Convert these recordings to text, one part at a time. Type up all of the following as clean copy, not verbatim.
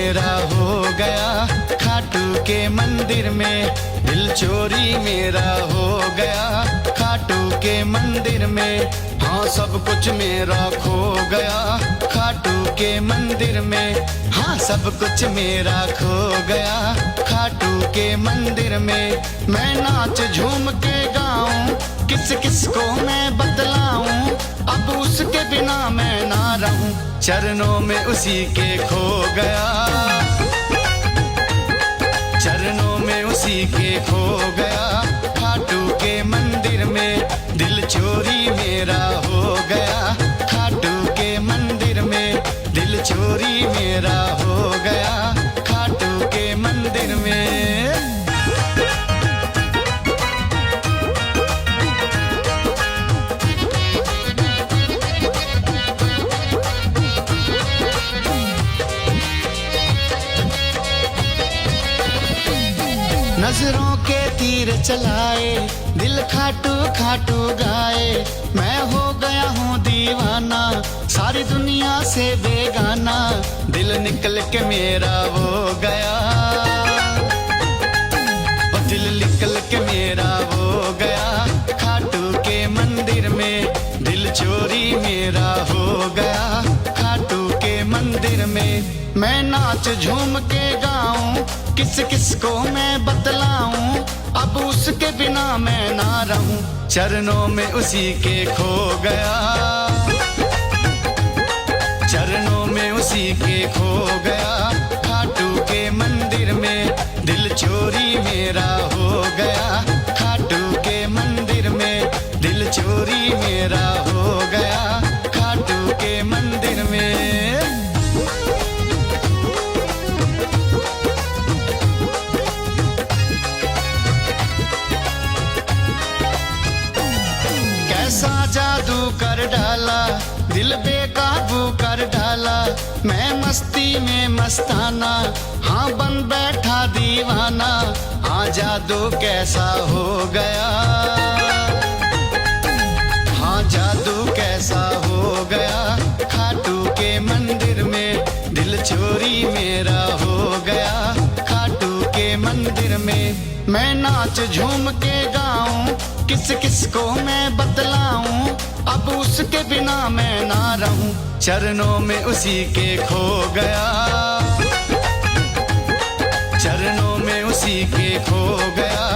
मेरा हो गया खाटू के मंदिर में, दिल चोरी मेरा हो गया खाटू के मंदिर में। हाँ सब कुछ मेरा खो गया खाटू के मंदिर में, हाँ सब कुछ मेरा खो गया खाटू के मंदिर में। मैं नाच झूम के गाऊं, किस किस को मैं बतलाऊं, अब उसके बिना मैं ना रहूं, चरणों में उसी के खो गया, चरणों में उसी के खो गया खाटू के मंदिर में। दिल चोरी मेरा हो गया खाटू के मंदिर में, दिल चोरी मेरा हो गया खाटू के मंदिर में। नजरों के तीर चलाए, दिल खाटू खाटू गाए, मैं हो गया हूँ दीवाना सारी दुनिया से बेगाना, दिल निकल के मेरा हो गया, दिल निकल के मेरा हो गया खाटू के मंदिर में। दिल चोरी मेरा हो गया खाटू के मंदिर में। मैं नाच झूम के गाऊं, किस किस को मैं बतलाऊं, अब उसके बिना मैं ना रहूं, चरणों में उसी के खो गया, चरणों में उसी के खो गया खाटू के मंदिर में। दिल चोरी मेरा हो गया खाटू के मंदिर में, दिल चोरी मेरा हो गया खाटू के मंदिर में। कैसा जादू कर डाला, दिल बेकाबू कर डाला, मैं मस्ती में मस्ताना, हाँ बन बैठा दीवाना, हाँ जादू कैसा हो गया, हाँ जादू कैसा हो गया खाटू के मंदिर में। दिल चोरी मेरा हो गया खाटू के मंदिर में। मैं नाच झूम के गाऊं, किस किस को मैं बतलाऊं, अब उसके बिना मैं ना रहूं, चरणों में उसी के खो गया, चरणों में उसी के खो गया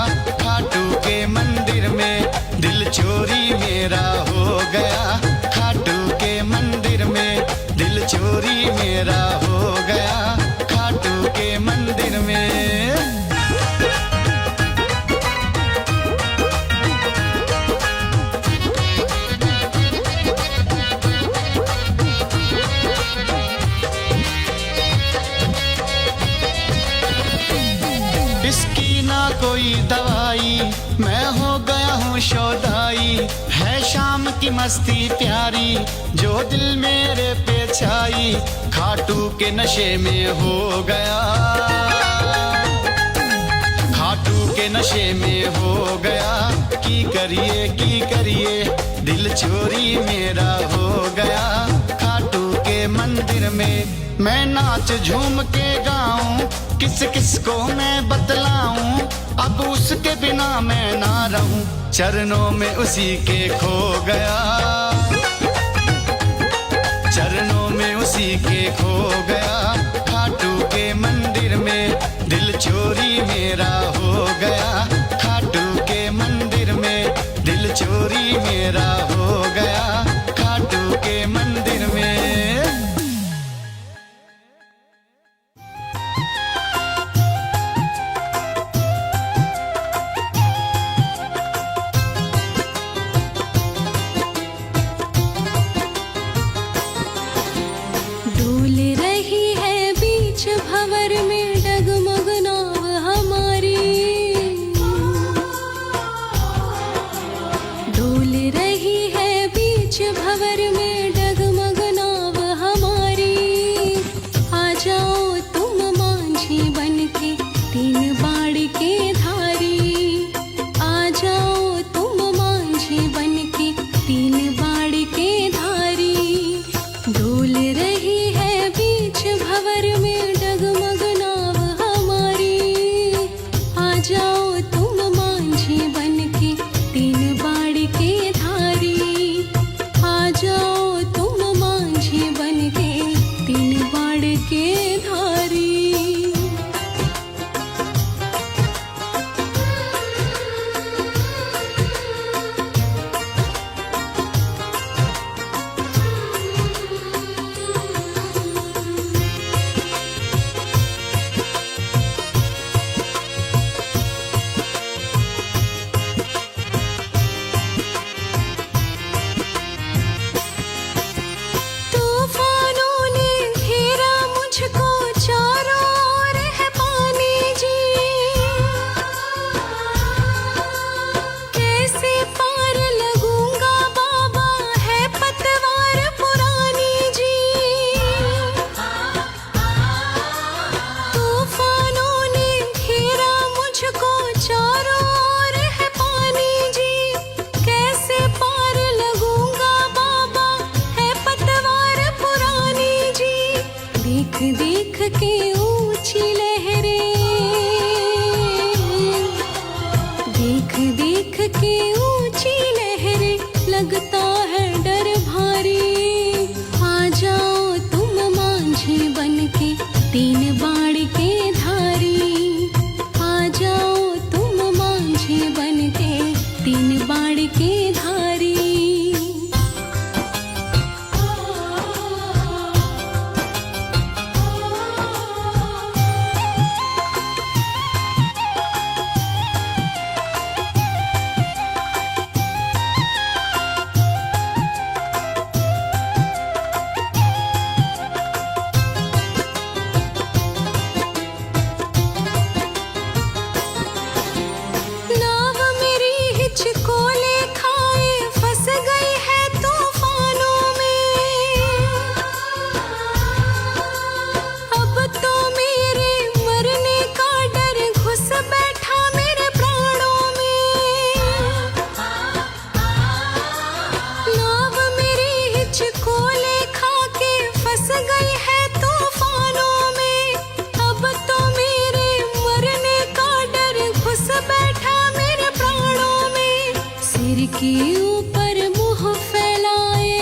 खाटू के मंदिर में। दिल चोरी मेरा हो गया खाटू के मंदिर में, दिल चोरी मेरा हो गया खाटू के मंदिर में। इसकी ना कोई दवाई, मैं हो गया हूँ शोधाई, है शाम की मस्ती प्यारी जो दिल मेरे पे छाई, खाटू के नशे में हो गया, खाटू के नशे में हो गया, की करिए दिल चोरी मेरा हो गया खाटू के मंदिर में। मैं नाच झूम के गाऊं, किस किस को मैं बतलाऊं, अब उसके बिना मैं ना रहूं, चरणों में उसी के खो गया, चरणों में उसी के खो गया खाटू के मंदिर में। दिल चोरी मेरा हो गया खाटू के मंदिर में, दिल चोरी मेरा हो गया खाटू के मंदिर में। डोल रही लगता है डर भारी। आ जाओ तुम मांझी बनके तीन बाण के धारी। आ जाओ तुम मांझी बनके तीन बाण के धारी। नाव मेरी हिचकोले खाए फंस गई है तूफानों में। अब तो मेरे मरने का डर घुस बैठा मेरे प्राणों में। नाव मेरी हिचकोले खा के फंस गई है तूफानों में। अब तो मेरे मरने का डर घुस बैठा मेरे प्राणों में। सिर के ऊपर मुंह फैलाए,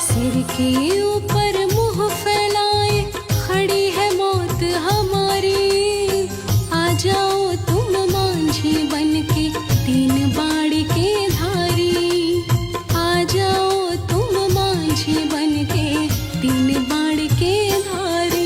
सिर के ऊपर मुंह फैलाए खड़ी है मौत हमारी। आ जाओ तुम मांझी बनके तीन बाण के धारी। आ जाओ तुम मांझी बनके तीन बाण के धारी।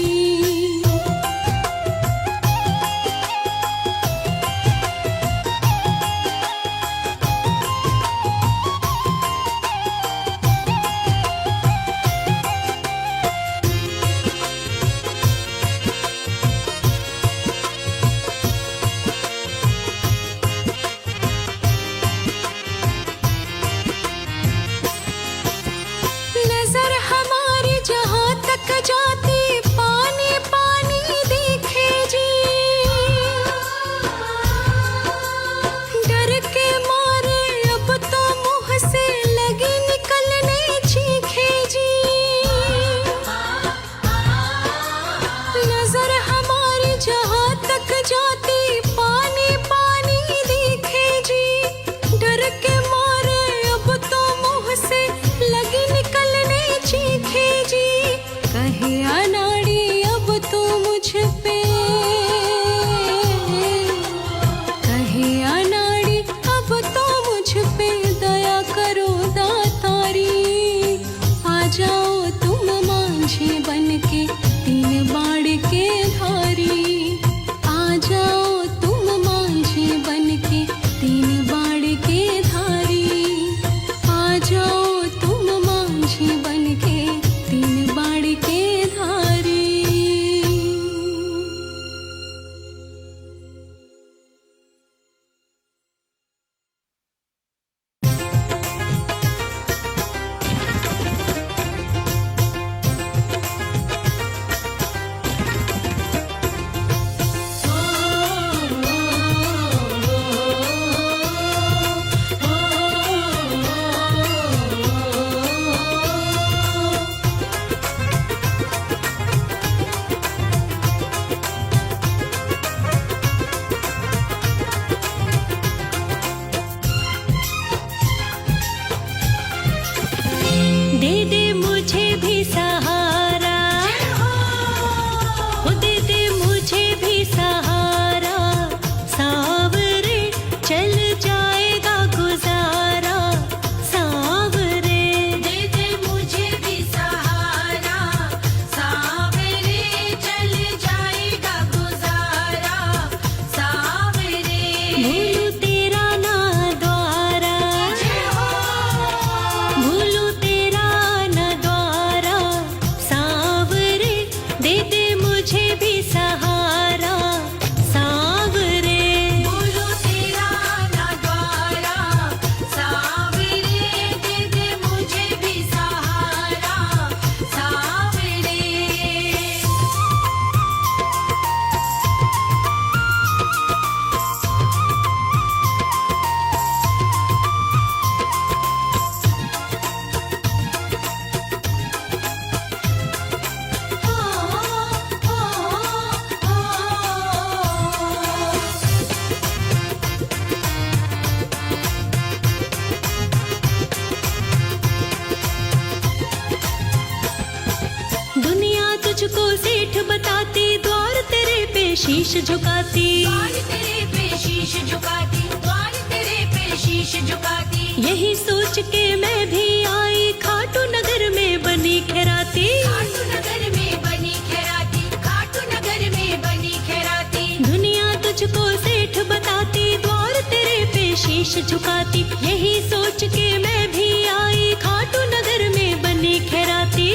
शीश झुकाती, द्वार तेरे पे शीश झुकाती, द्वार तेरे पे शीश झुकाती। यही सोच के मैं भी आई खाटू नगर में बनी खैराती, खाटू नगर में बनी खैराती, खाटू नगर में बनी खैराती। दुनिया तुझको सेठ बताती, द्वार तेरे पे शीश झुकाती। यही सोच के मैं भी आई खाटू नगर में बनी खैराती।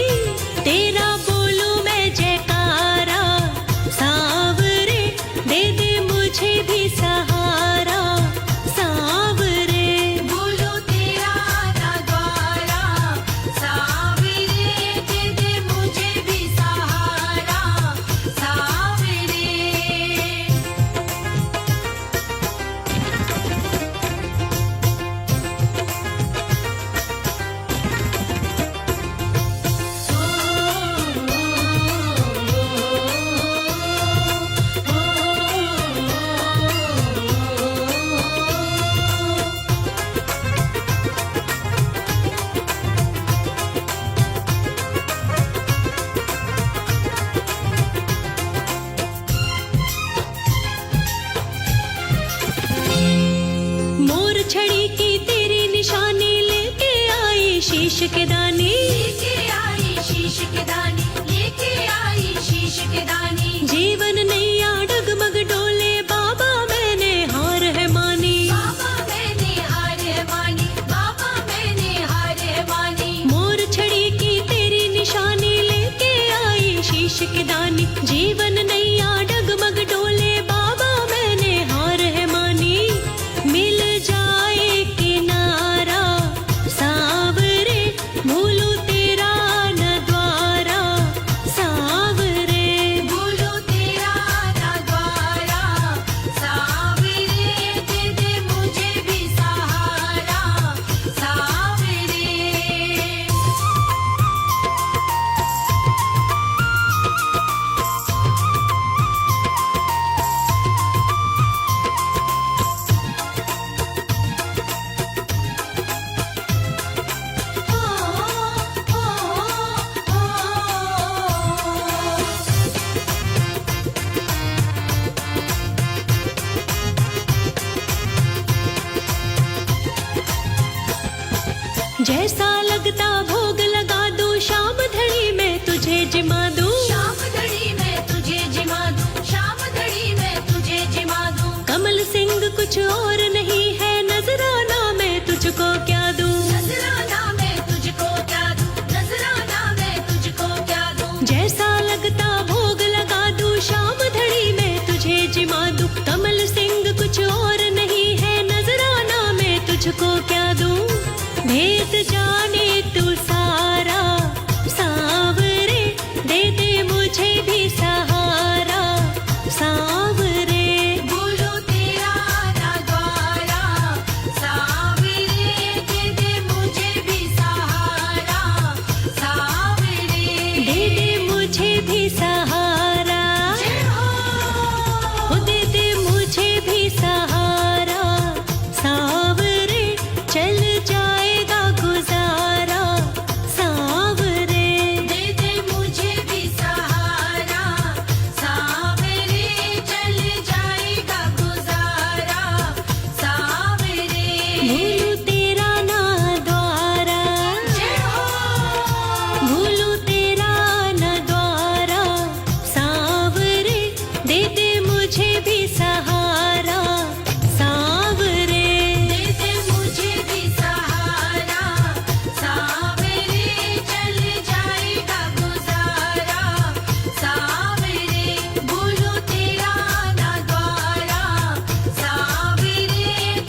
तेरा बोलूं मैं जयकारा, सांवरे दे दे मुझे भी सहारा, सांवरे। बोलो तेरा ना द्वारा, सांवरे दे दे मुझे भी सहारा, सांवरे। मोर छड़ी की तेरी निशानी लेके आई शीश के दानी, लेके आई शीश के दानी, लेके आई शीश के दानी। जीवन नैया डगमग डोले बाबा मैंने हार है मानी। बाबा मैंने हार है मानी, बाबा मैंने हार है मानी। मोर छड़ी की तेरी निशानी लेके आई शीश के दानी, जीवन नैया डगमग डोले बाबा मैंने हार है मानी। मिल जाए किनारा सांवरे, भूलू तेरा न द्वारा, सांवरे। बोलो तेरा ना द्वारा, सांवरे दे दे मुझे भी सहारा, सांवरे। जैसा लगता भोग लगा दूं, शाम धड़ी में तुझे जिमा दूं। शाम घड़ी में तुझे जिमा दूं, शाम घड़ी में तुझे जिमा दूं। कमल सिंह कुछ और नहीं है, नजराना मैं तुझको क्या दूं। नजराना मैं तुझको क्या दूं, नजराना मैं तुझको क्या दूं। जैसा लगता भोग लगा दूं, शाम धड़ी में तुझे जिमा दूं। कमल सिंह कुछ और नहीं है, नजराना मैं तुझको क्या दूं। भेद जाने तू सारा, सांवरे दे दे मुझे भी सहारा, सांवरे। बोलो तेरा ना द्वारा, सांवरे दे दे मुझे भी सहारा, सांवरे। दे दे मुझे भी सहारा, जय हो। ओ दे दे मुझे भी सहारा, सांवरे चल जाएगा गुजारा, सांवरे। दे दे मुझे भी सहारा, सांवरे चल जाएगा गुजारा, सांवरे। भूलू तेरा ना द्वारा, जय हो। भूलू तेरा न द्वारा, सांवरे दे दे मुझे भी सहारा, सांवरे। दे दे मुझे भी सहारा, सांवरे चल जाएगा गुजारा, सांवरे। बोलो तेरा ना द्वारा, सांवरे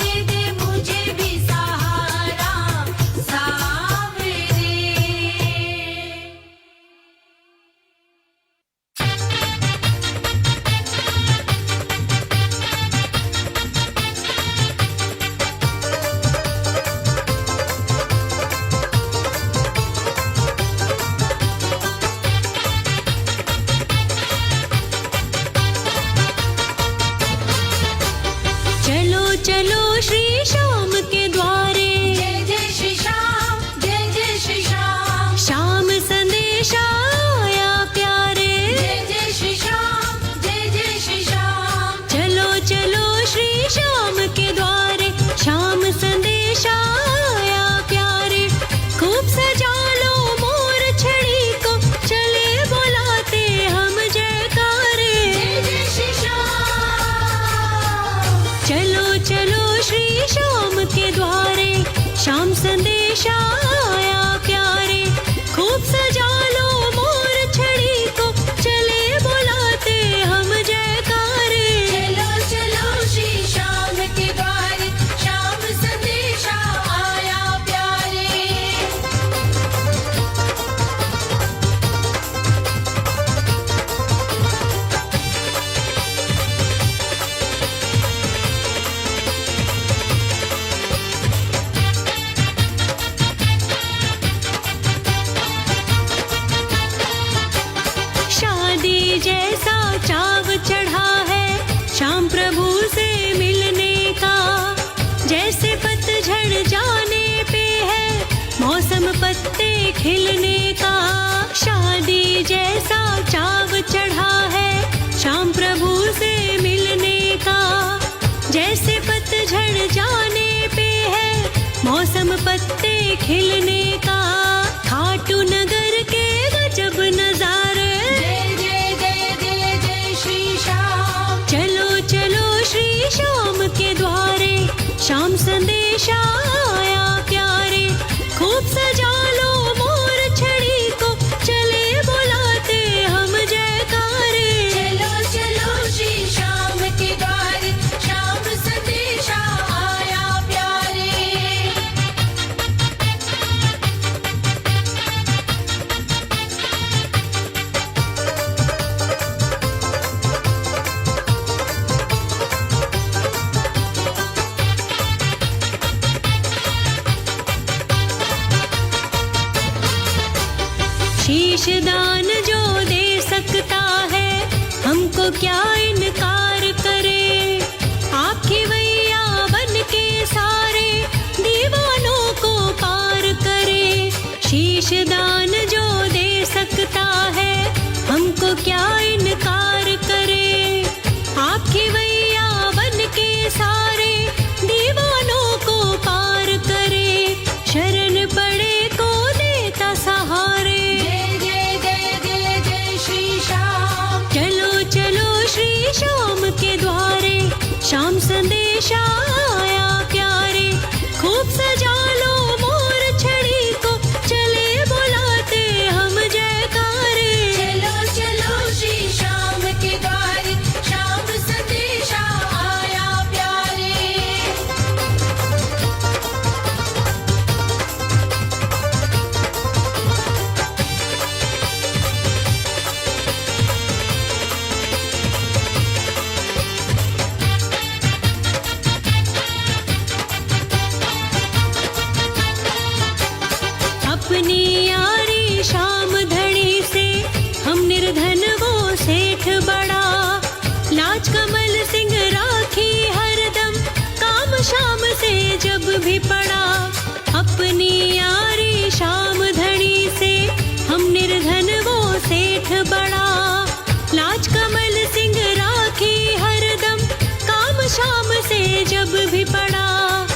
दे दे मुझे भी सहारा, सांवरे। प्रभु से मिलने का। जैसे पतझड़ जाने पे है मौसम पत्ते खिलने का। खाटू नगर के गजब नजारे। जय जय जय जय जय श्री श्याम। चलो चलो श्री श्याम के द्वारे, श्याम संदेशा आया प्यारे। खूब सजा लो मोर छड़ी को, चले बुलाते हम जयकारे। चलो चलो श्री श्याम के द्वारे, श्याम संदेशा आया प्यारे। शीश दान जो दे सकता है, हमको क्या इनकार करे। आपकी वैया बन के सारे दीवानों को पार करे। शीश दान जो दे सकता है, हमको क्या इनकार करे। आपकी वैया बन के सारे दीवानों को पार करे। शरण पड़े को देता सहारे। जय जय जय जय जय श्री श्याम। चलो चलो श्री श्याम के द्वारे, श्याम संदेशा आया प्यारे। खूब सजा लो मोर छड़ी को, चले बुलाते हम जयकारे। चलो चलो श्री श्याम के द्वारे, श्याम संदेशा आया प्यारे। अपनी यारी शाम धड़ी से, हम निर्धन वो सेठ बड़ा। लाज कमल सिंह राखी हरदम, काम शाम से जब भी पड़ा। अपनी यारी शाम धड़ी से, हम निर्धन वो सेठ बड़ा। लाज कमल सिंह राखी हरदम, काम शाम से जब भी पड़ा।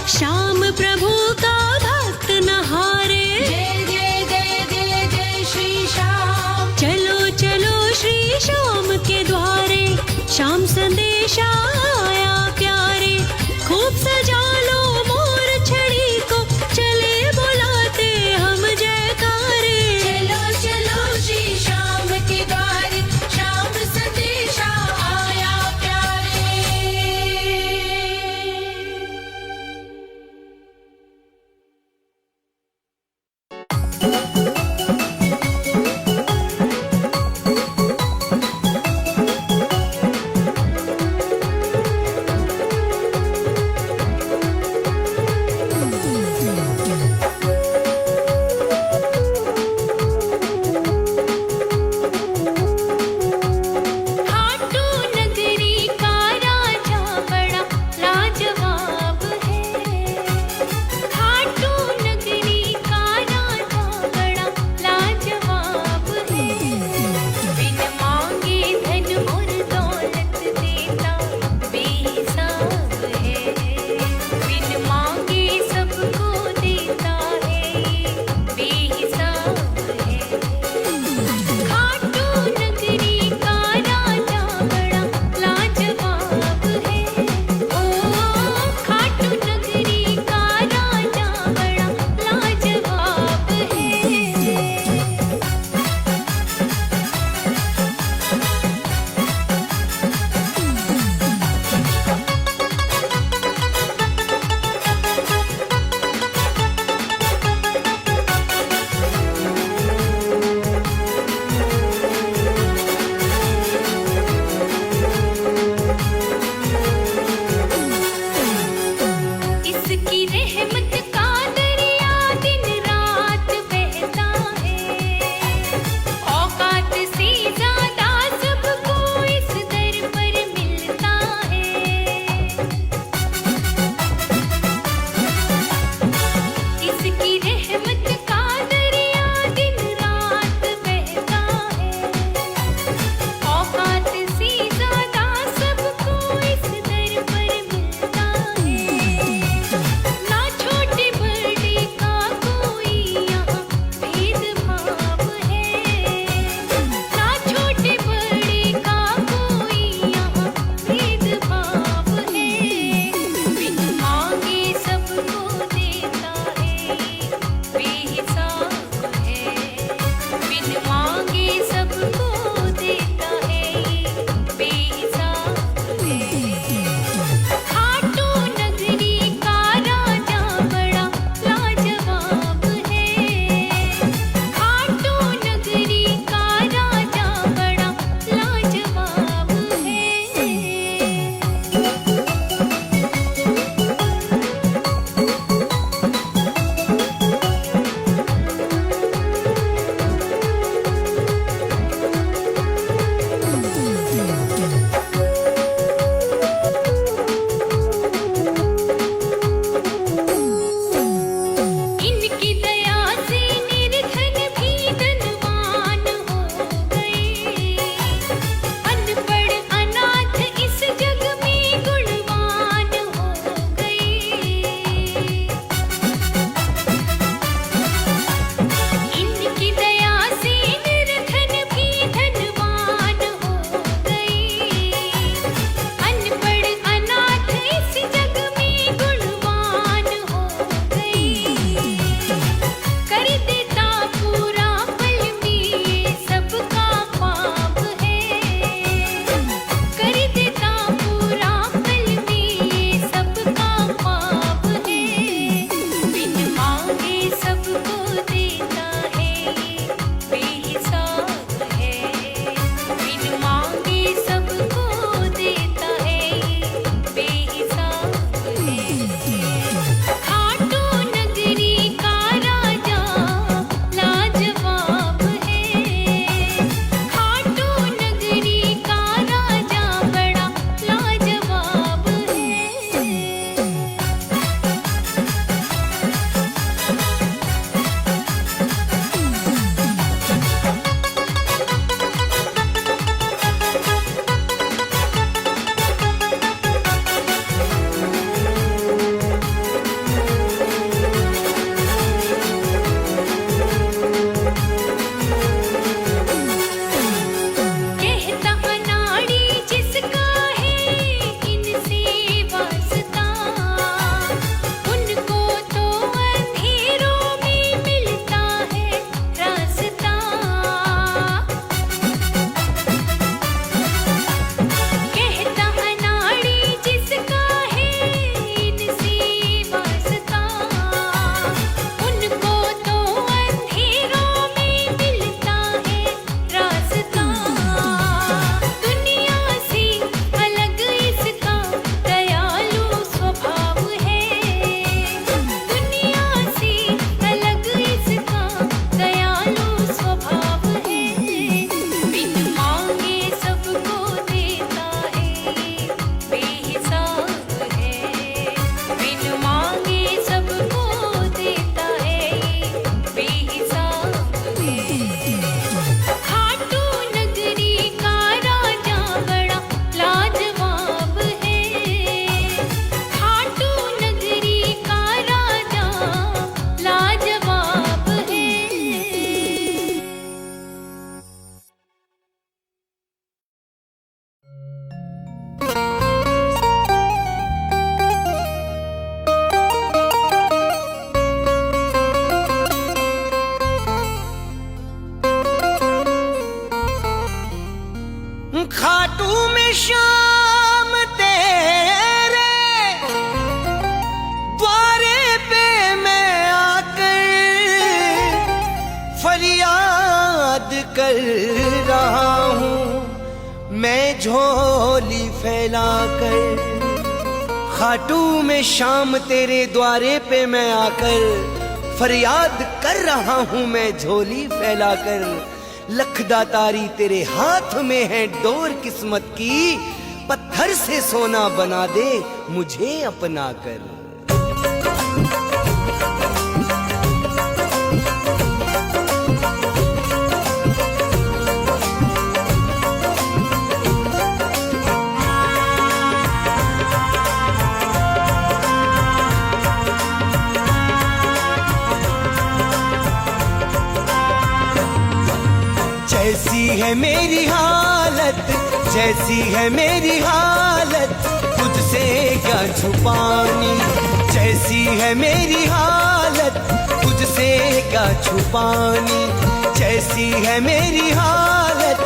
श्याम प्रभु का भक्त न हारे। जय जय जय जय जय श्री श्याम। चलो चलो श्री श्याम के द्वारे, श्याम संदेशा आया प्यारे। खूब सजा लो मोर छड़ी को, चले बुलाते हम जयकारे। चलो चलो श्री श्याम के द्वारे, श्याम संदेशा आया प्यारे। में शाम तेरे द्वारे पे मैं आकर फरियाद कर रहा हूँ, मैं झोली फैलाकर। खाटू में शाम तेरे द्वारे पे मैं आकर फरियाद कर रहा हूँ, मैं झोली फैलाकर। लखदातारी तेरे हाथ में है डोर किस्मत की, पत्थर से सोना बना दे मुझे अपना कर। जैसी है मेरी हालत, जैसी है मेरी हालत, तुझसे क्या छुपानी। जैसी है मेरी हालत, तुझसे क्या छुपानी। जैसी है मेरी हालत,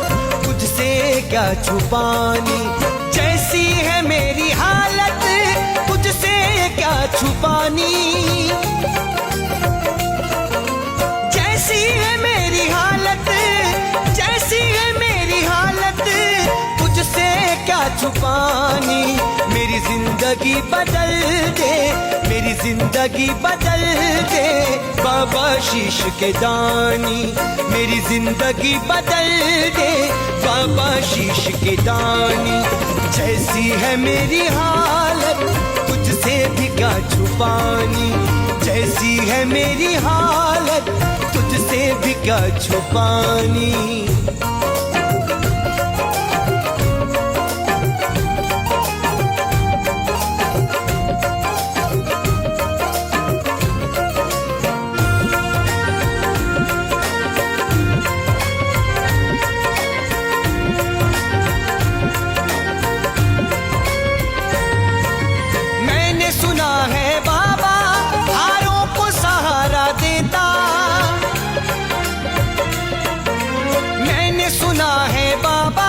तुझसे क्या छुपानी। जैसी है मेरी हालत, तुझसे क्या छुपानी। जैसी है मेरी हालत, जैसी है मेरी हालत, तुझसे क्या छुपानी। मेरी जिंदगी बदल दे, मेरी जिंदगी बदल दे बाबा शीश के दानी। मेरी जिंदगी बदल दे बाबा शीश के दानी। जैसी है मेरी हालत, तुझसे भी क्या छुपानी। जैसी है मेरी हालत, तुझसे भी क्या छुपानी। मैंने सुना है बाबा हारों को सहारा देता। मैंने सुना है बाबा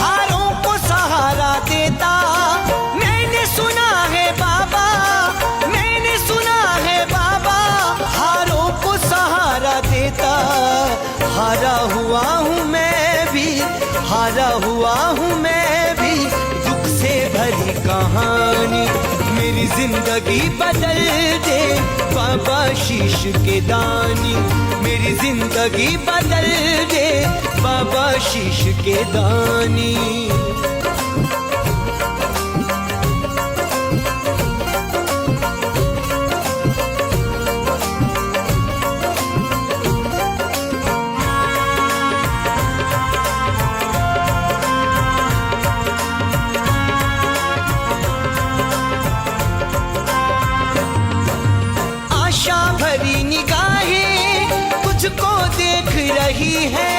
हारों को सहारा देता। मैंने सुना है बाबा, मैंने सुना है बाबा हारों को सहारा देता। हारा हुआ हूँ मैं भी, हारा हुआ हूँ मैं भी, दुख से भरी कहानी। मेरी जिंदगी बदल दे बाबा शीश के दानी। मेरी जिंदगी बदल दे बाबा शीश के दानी। आशा भरी निगाहें तुझको देख रही है।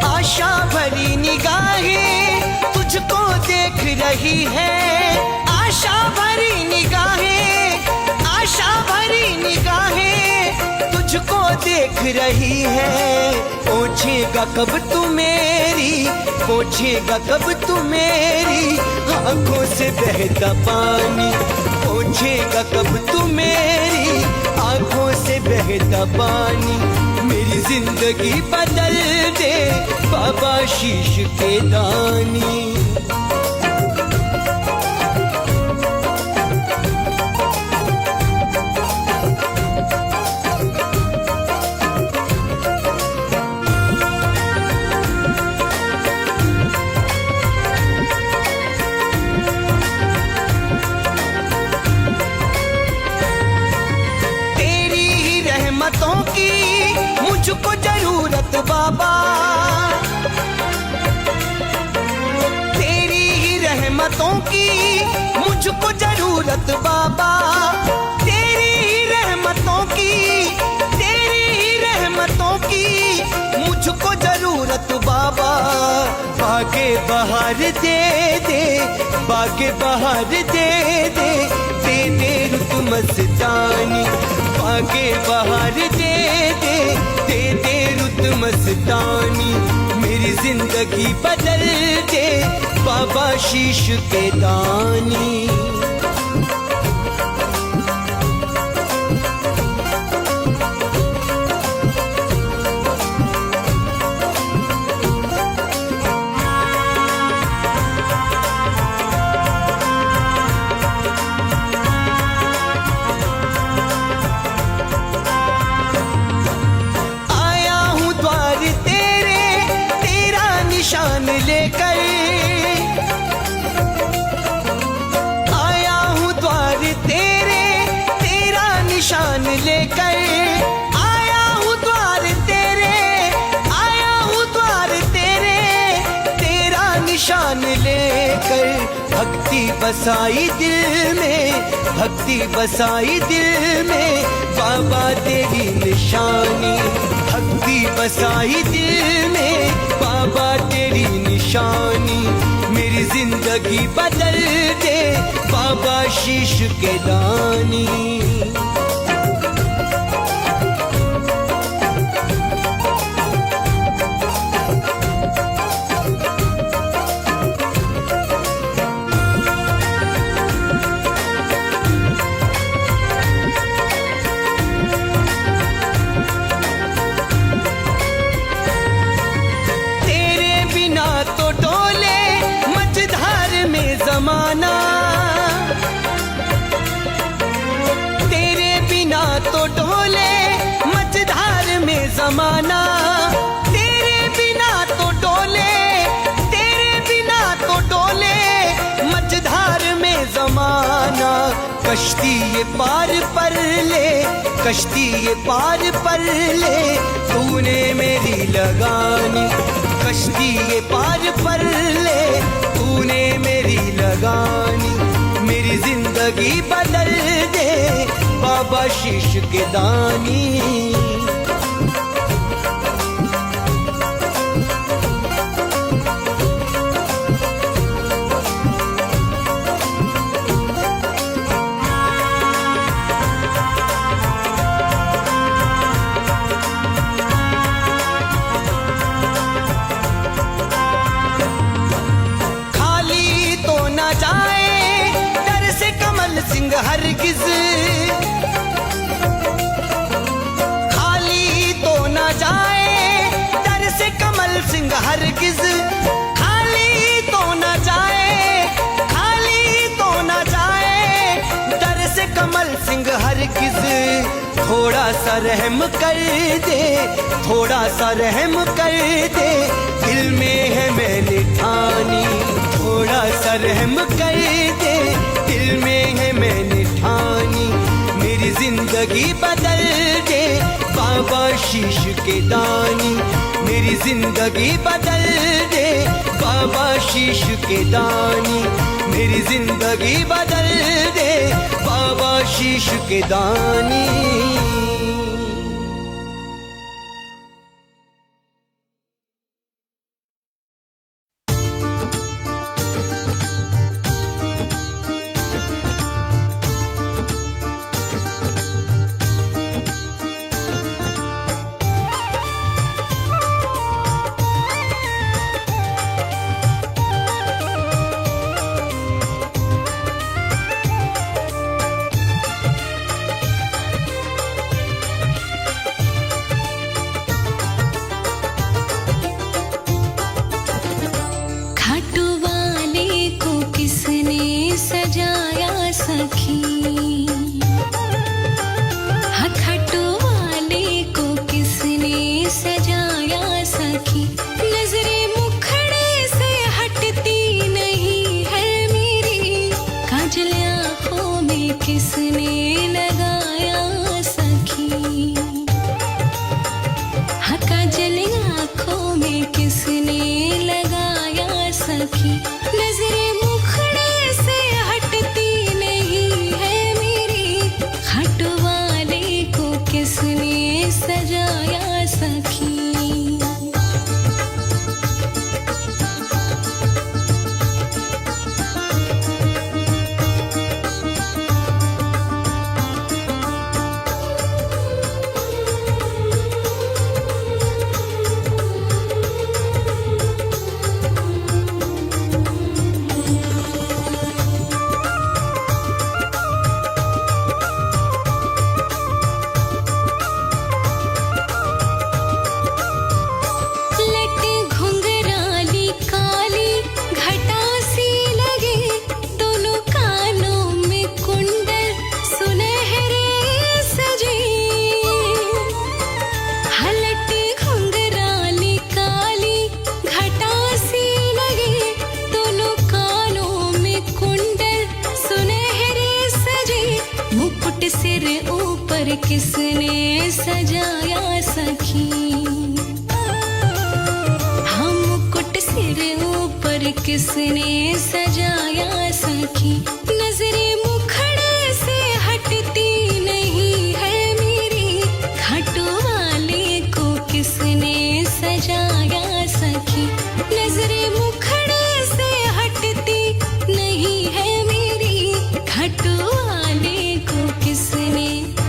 आशा भरी निगाहें तुझको देख रही है। आशा भरी निगाहें, आशा भरी निगाहें तुझको देख रही है। पूछेगा कब तू मेरी, पूछेगा कब तू मेरी आंखों से बहता पानी। पूछेगा कब तू मेरी आंखों से बहता पानी। मेरी जिंदगी बदल दे बाबा शीश के दानी। रहमतों की मुझको जरूरत बाबा। तेरी ही रहमतों की मुझको जरूरत बाबा। तेरी ही रहमतों की, तेरी ही रहमतों की मुझको जरूरत बाबा। बागे बहार दे दे, बागे बहार दे दे, दे दे रुत मस्तानी। बागे बहार दे दे, दे दे रुत मस्तानी। मेरी मेरी जिंदगी बदल दे बाबा शीश के दानी। निशान लेकर आया हूँ द्वार तेरे, तेरा निशान लेकर आया हूँ द्वार तेरे, आया हूँ द्वार तेरे, तेरा निशान लेकर। भक्ति बसाई दिल में, भक्ति बसाई दिल में बाबा तेरी निशानी। भक्ति बसाई दिल में बाबा तेरी निशानी। मेरी जिंदगी बदल दे बाबा शीश के दानी। जमाना तेरे बिना तो डोले मझधार में जमाना, तेरे बिना तो डोले, तेरे बिना तो डोले मझधार में जमाना। कश्ती ये पार पर ले, कश्ती ये पार पर ले तूने मेरी लगानी। कश्ती ये पार पर ले तूने मेरी लगानी। मेरी जिंदगी बदल दे बाबा शीश के दानी। सिंह हरगिज खाली तो न जाए दर से कमल सिंह हरगिज। खाली तो न जाए, खाली तो न जाए दर से कमल सिंह हरगिज। थोड़ा सा रहम कर दे, थोड़ा सा रहम कर दे दिल में है मैंने ठानी। थोड़ा सा रहम कर दे दिल में है मैंने ठानी। मेरी जिंदगी बदल दे बाबा शीश के दानी। मेरी जिंदगी बदल दे बाबा शीश के दानी। मेरी जिंदगी बदल दे बाबा शीश के दानी। ऊपर किसने सजाया सखी, हम मुकुट सिर ऊपर किसने सजाया सखी। नजरे मुखड़े से हटती नहीं है मेरी, खाटू वाले को किसने सजाया सखी। नजरे मुखड़े से हटती नहीं है मेरी, खाटू वाले को किसने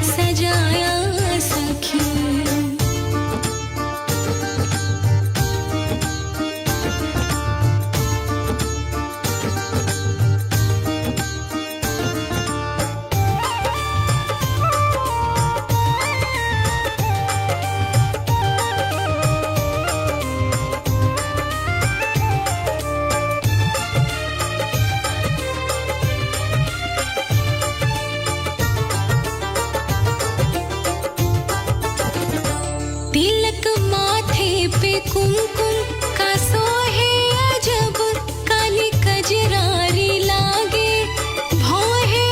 सजाया सखी। तिलक माथे पे कुमकुम का सोहे अजब, काली कजरारी लागे भौहे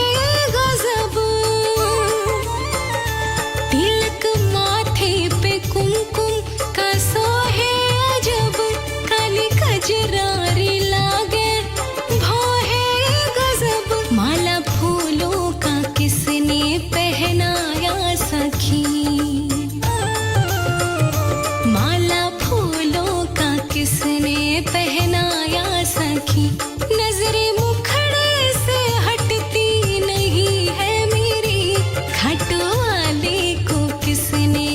गजब। तिलक माथे पे कुमकुम का सोहे अजब, काली कजरारी लागे भौहे गजब। माला फूलों का किसने पहनाया सखी, माला फूलों का किसने पहनाया सखी। नजरे मुखड़े से हटती नहीं है मेरी, खाटू वाले को किसने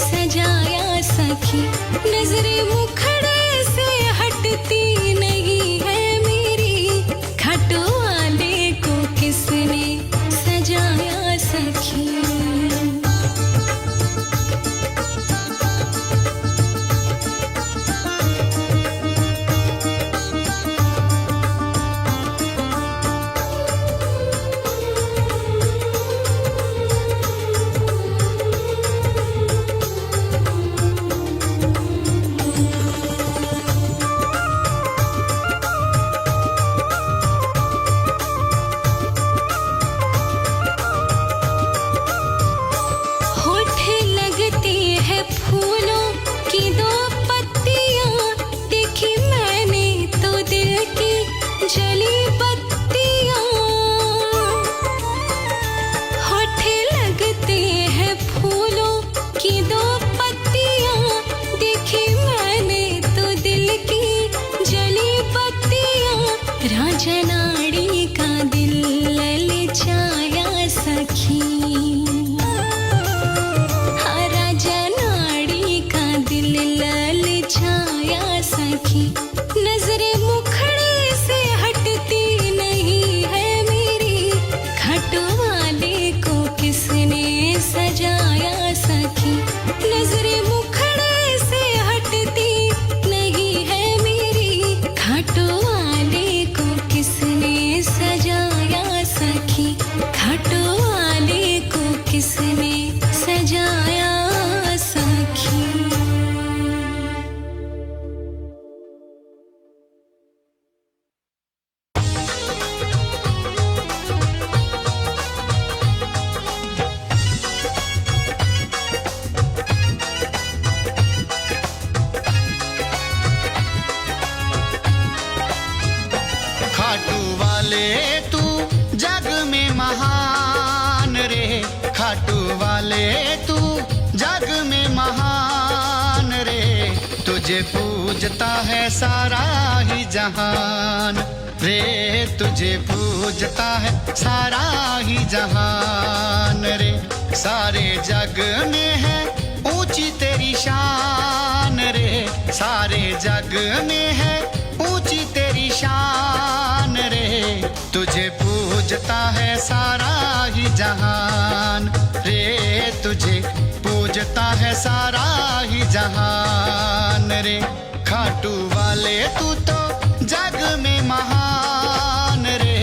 सजाया सखी। नजरे मुखड़े से हटती नहीं है मेरी, खाटू वाले को किसने सजाया सखी। होठ लगते हैं फूलों की दो पत्तियां, देखी मैंने तो दिल की जली बत्तियां। होठ लगते हैं फूलों की दो पत्तियां, देखी मैंने तो दिल की जली बत्तियां। राजा नाड़ी का दिल ललचाया सखी, राजा नाड़ी का दिल ललचाया सखी। नजरे मुखड़े से हटती नहीं है मेरी, खाटू वाले को किसने सजाया सखी। नजरे मुखड़े से हटती नहीं है मेरी, खाटू वाले को किसने सजाया सखी। खाटू वाले को किसने सजाया सखी। खाटू वाले तू जग में महान रे, खाटू वाले तू जग में महान रे। तुझे पूजता है सारा ही जहान रे, तुझे पूजता है सारा ही जहान रे। सारे जग में है ऊंची तेरी शान रे, सारे जग में है ऊंची तेरी शान रे। तुझे पूजता है सारा ही जहान रे, तुझे पूजता है सारा ही जहान रे। खाटू वाले तू तो जग में महान रे,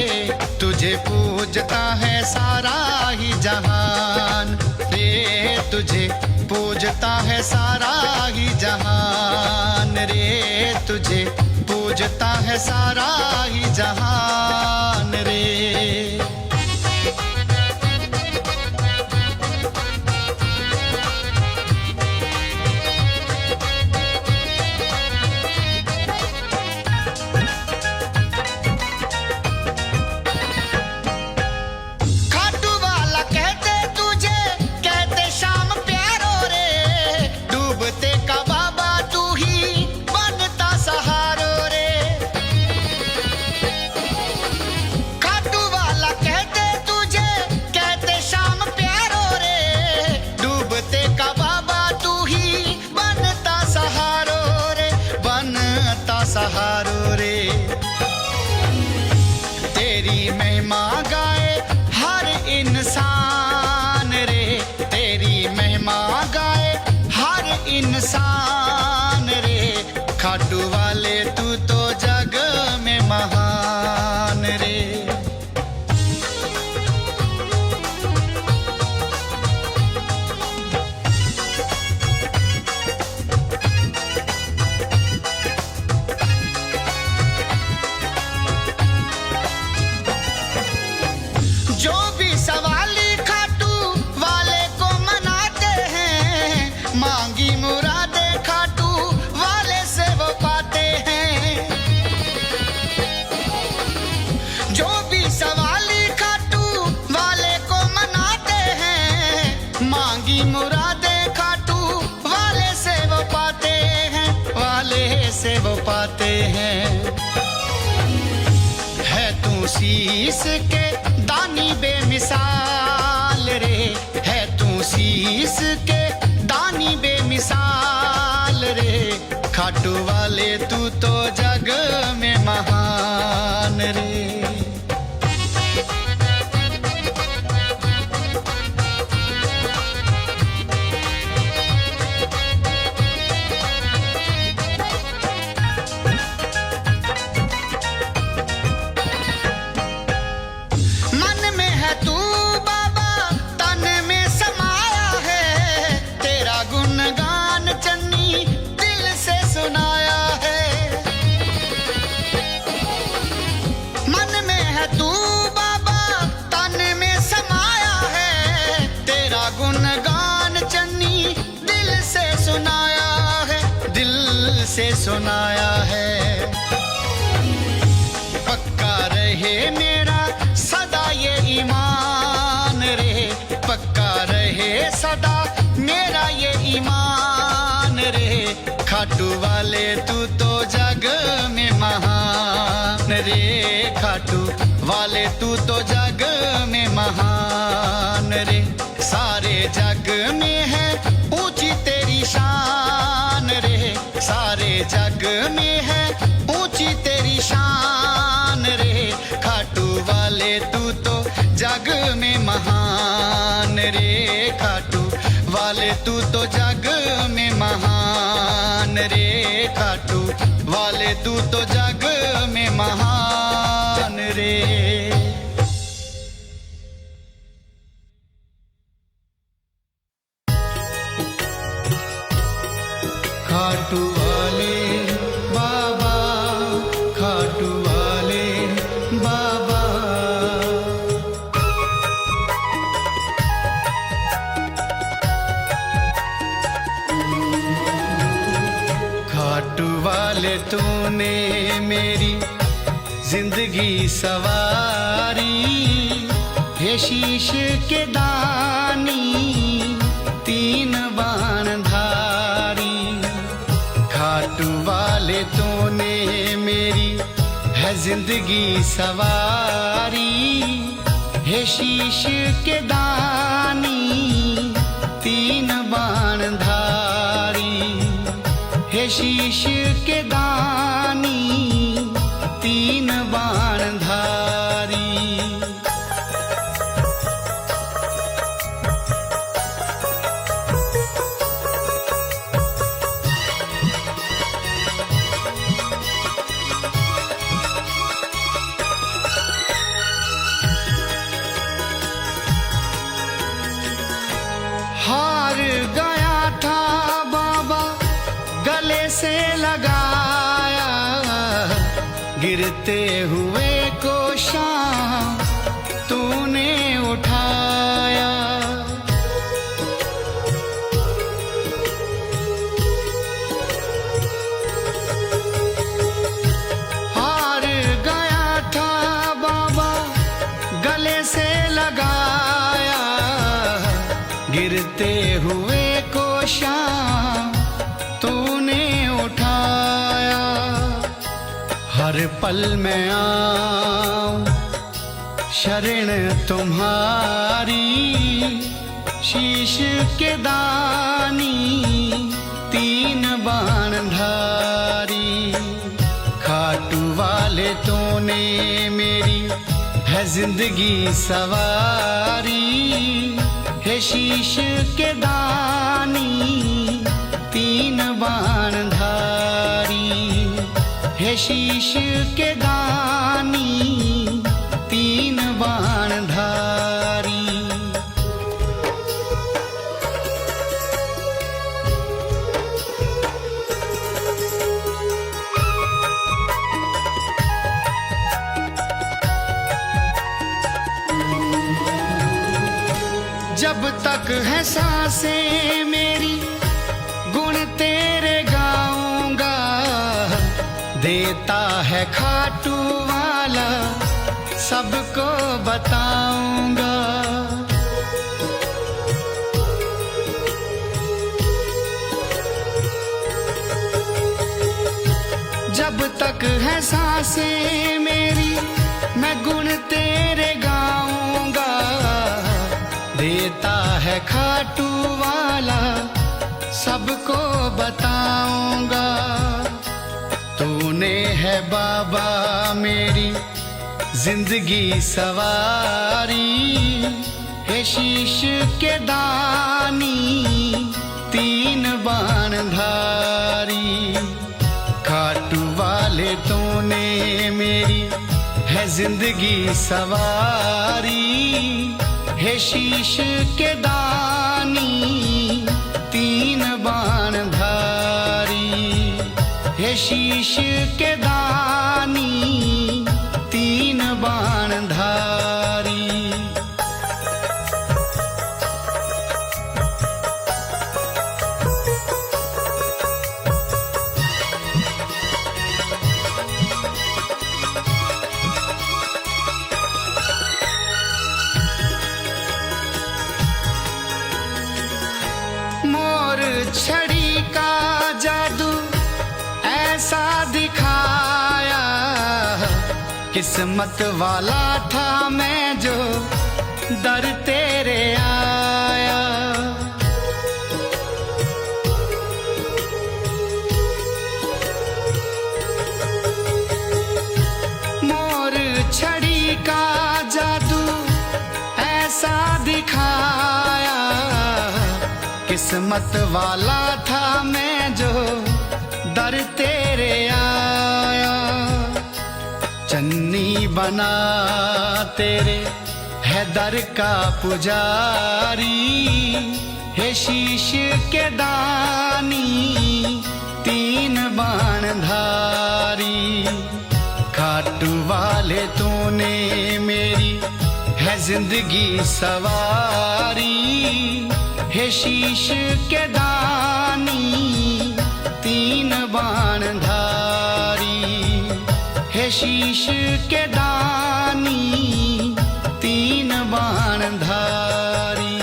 तुझे पूजता है सारा ही जहान रे, तुझे पूजता है सारा ही जहान रे, तुझे पूजता है सारा ही जहान रे। पुकारो रे। तेरी महिमा गाए हर इंसान रे, तेरी महिमा गाए हर इंसान रे। खाटू वाले तू तो जग में महान रे। जो भी सवाली खाटू वाले को मनाते हैं, मांगी मुरादे खाटू वाले से वो पाते हैं। जो भी सवाली खाटू वाले को मनाते हैं, मांगी मुरादे खाटू वाले से वो पाते हैं, वाले से वो पाते हैं। है तू शीस के दानी बेमिसाल रे, है तू शीस के दानी बेमिसाल रे। खाटू वाले तू तो जग में महान रे। मन में है तू बाबा, तन में समाया है, तेरा गुणगान चन्नी दिल से सुनाया है। मन में है तू बाबा, तन में समाया है, तेरा गुणगान चन्नी दिल से सुनाया है, दिल से सुनाया है। पक्का रहे मेरा सदा ये ईमान रे, पक्का रहे सदा मेरा ये ईमान रे। खाटू वाले तू तो जग में महान रे, खाटू वाले तू तो जग में महान रे। सारे जग में है ऊंची तेरी शान रे, सारे जग में है ऊंची तेरी शान रे। खाटू वाले तू तो जग में महान रे, खाटू वाले तू तो जग में महान रे। खाटू वाले तू तो जग में महान रे। खाटू वाले बाबा, खाटू वाले बाबा। खाटू वाले तूने मेरी जिंदगी सवारी, हे शीश के दानी तीन बाण धारी। खाटू वाले तूने मेरी है जिंदगी सवारी, हे शीश के दानी तीन बाण धारी, हे शीश के दानी तीन बाण धारी। हार गया था बाबा गले से लगाया, गिरते हुए को शाम तूने उठाया। हार गया था बाबा गले से लगाया, गिरते हुए को शाम तूने उठाया। हर पल में आऊं शरण तुम्हारी, शीश के दानी तीन बाण धारी। खाटू खाटू वाले तूने मेरी है जिंदगी सवारी, है शीश के दानी तीन बाण धारी, है शीश के दानी तीन बाण धारी। जब तक है सांसें मेरी गुण तेरे गाऊंगा, देता है खाटू वाला सबको बताऊंगा। जब तक है सांसें मेरी मैं गुण तेरे गाऊंगा, देता है खाटू वाला सबको बताऊंगा। तूने है बाबा मेरी जिंदगी सवारी, है शीश के दानी तीन बाण धारी। खाटू वाले तूने मेरी है जिंदगी सवारी, है शीश के दानी तीन बाण धारी, है शीश के दानी तीन बाण धारी। मोर छड़ी का जादू ऐसा दिखाया, किस्मत वाला था मैं जो दर तेरे आया। मोर छड़ी का जादू ऐसा दिखाया, किस्मत वाला था मैं जो दर तेरे आया। चन्नी बना तेरे है दर का पुजारी, है शीश के दानी तीन बाण धारी। खाटू वाले तूने मेरी है जिंदगी सवारी, है शीश के दानी तीन बाण धारी, है शीश के दानी तीन बाण धारी।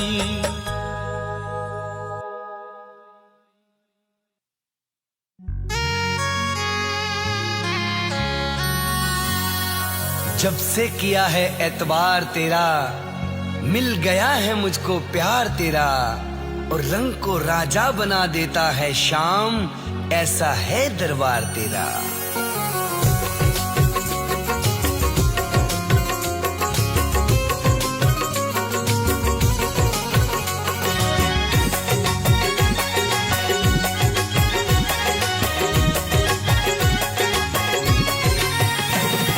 जब से किया है एतबार तेरा, मिल गया है मुझको प्यार तेरा, और रंग को राजा बना देता है शाम, ऐसा है दरबार तेरा।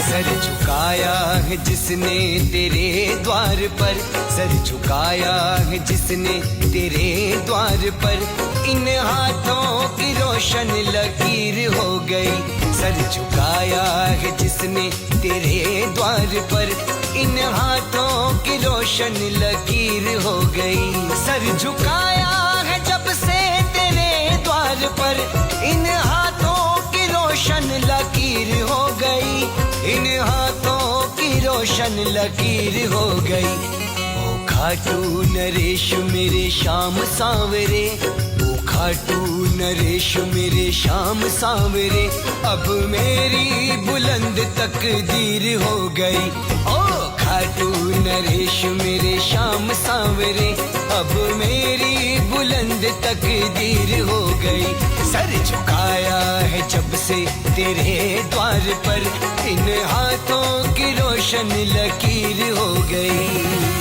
सर झुकाया है जिसने तेरे द्वार पर, सर झुकाया है जिसने तेरे द्वार पर, इन हाथों की रोशन लकीर हो गई। सर झुकाया है जिसने तेरे द्वार पर, इन हाथों की रोशन लकीर हो गई। सर झुकाया है जब से तेरे द्वार पर, इन हाथों की रोशन लकीर हो गई, इन हाथों की रोशन लकीर हो गई। ओ खाटू नरेश मेरे श्याम सांवरे, ओ खाटू नरेश मेरे श्याम सांवरे, अब मेरी बुलंद तकदीर हो गई। ओ खाटू नरेश मेरे श्याम सांवरे, अब मेरी बुलंद तकदीर हो गई। सर झुकाया है जब से तेरे द्वार पर, इन हाथों की रोशन लकीर हो गई।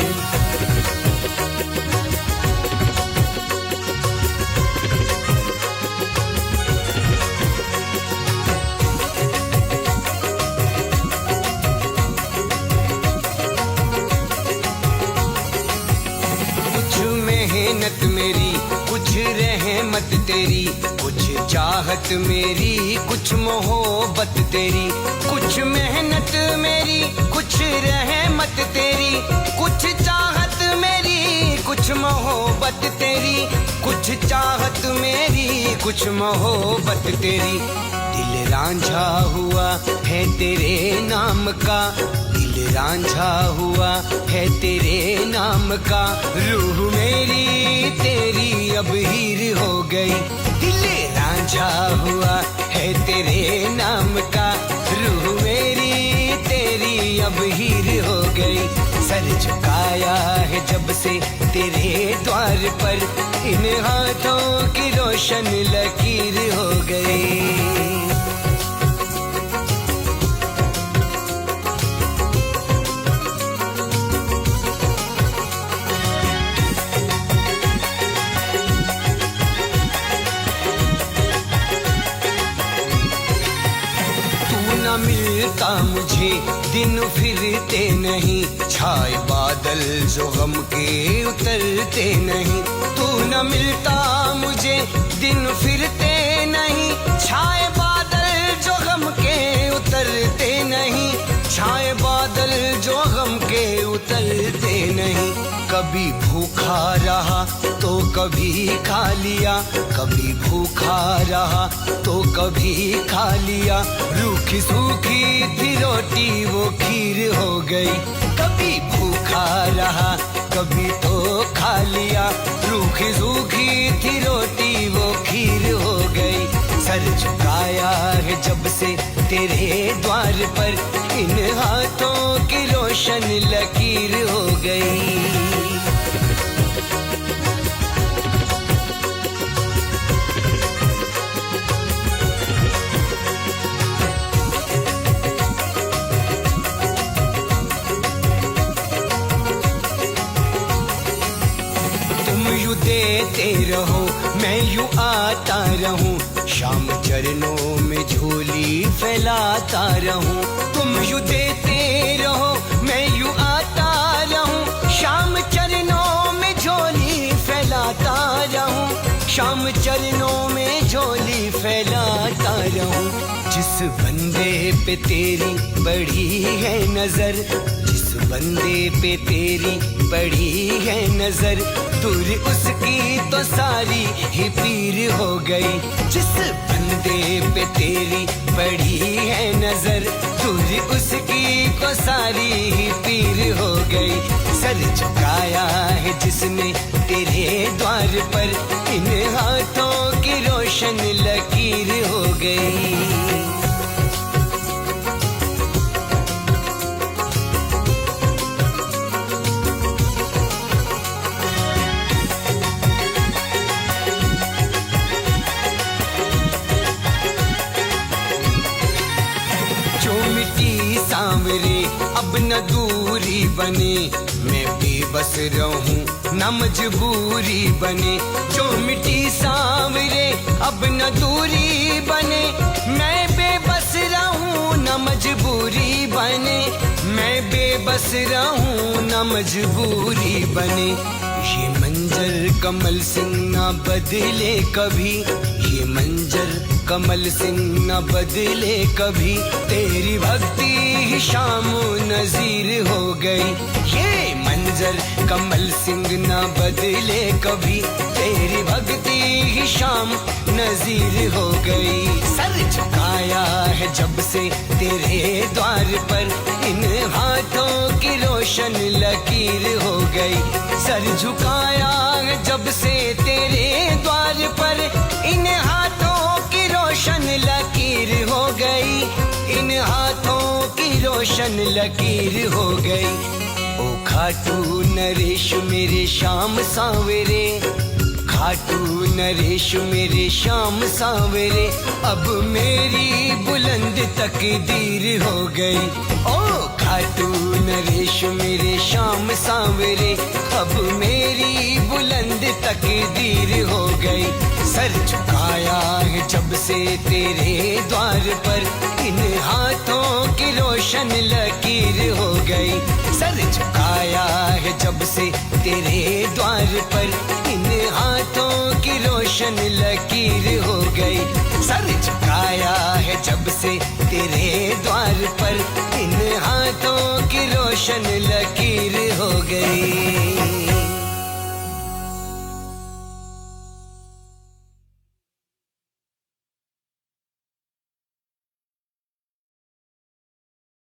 मेहनत मेरी कुछ रहमत तेरी, कुछ चाहत मेरी कुछ मोहब्बत तेरी। कुछ मेहनत मेरी कुछ रहमत तेरी, कुछ चाहत मेरी कुछ मोहब्बत तेरी। कुछ चाहत मेरी कुछ मोहब्बत तेरी। दिल रांझा हुआ है तेरे नाम का, दिल रांझा हुआ है तेरे नाम का। रूह मेरी तेरी अब हीर हो गई, दिल रांझा हुआ है तेरे नाम का। रूह मेरी तेरी अब हीर हो गई। सर झुकाया है जब से तेरे द्वार पर, इन हाथों की रोशन लकीर हो गई। मिलता मुझे दिन फिरते नहीं, छाए बादल जो गम के उतरते नहीं। तू न मिलता मुझे दिन फिरते नहीं, छाए बादल जो गम के उतरते नहीं। छाए बादल जो गम के उतरते नहीं। कभी भूखा रहा तो कभी खा लिया, कभी भूखा रहा तो कभी खा लिया। रूखी सूखी थी रोटी वो खीर हो गई। कभी भूखा रहा कभी तो खा लिया, रूखी सूखी थी रोटी वो खीर हो गई। सर झुकाया है जब से तेरे द्वार पर, इन हाथों की रोशन लकीर हो गई। देते रहो मैं यूं आता रहूं, शाम चरणों में झोली फैलाता रहूं। तुम यूं देते रहो मैं यूं आता रहूं, शाम चरणों में झोली फैलाता रहूं। शाम चरणों में झोली फैलाता रहूं। जिस बंदे पे तेरी बड़ी है नजर, जिस बंदे पे तेरी बड़ी है नजर, दूर उसकी तो सारी ही पीर हो गई। जिस बंदे पे तेरी बड़ी है नजर, दूर उसकी तो सारी ही पीर हो गई। सर झुकाया है जिसने तेरे द्वार पर, इन हाथों की रोशन लकीर हो गई। सांवरे अब न दूरी बने, मैं बेबस रहूं न मजबूरी बने। जो मिट्टी सांवरे अब न दूरी बने, मैं बेबस रहूं न मजबूरी बने। मैं बेबस रहूं न मजबूरी बने। ये मंजर कमल सिंह न बदले कभी, ये मंजर कमल सिंह न बदले कभी। तेरी भक्ति ही शाम नजीर हो गई। ये मंजर कमल सिंह न बदले कभी, तेरी भक्ति ही शाम नजीर हो गई। सर झुकाया है जब से तेरे द्वार पर, इन हाथों की रोशन लकीर हो गई। सर झुकाया है जब से तेरे द्वार पर, इन हाथों की रोशन लकीर हो गई। इन हाथों की रोशन लकीर हो गई। ओ खाटू नरेश मेरे श्याम सांवरे, खाटू नरेश मेरे श्याम सांवरे, अब मेरी बुलंद तकदीर हो गई। ओ खाटू नरेश मेरे श्याम सांवरे, अब मेरी बुलंद तकदीर हो गई। सर झुकाया है जब से तेरे द्वार पर, इन हाथों की रोशन लकीर हो गई। सर झुकाया है जब से तेरे द्वार पर, इन हाथों की रोशन लकीर हो गई। सर झुकाया है जब से तेरे द्वार पर, इन हाथों की रोशन लकीर हो गई।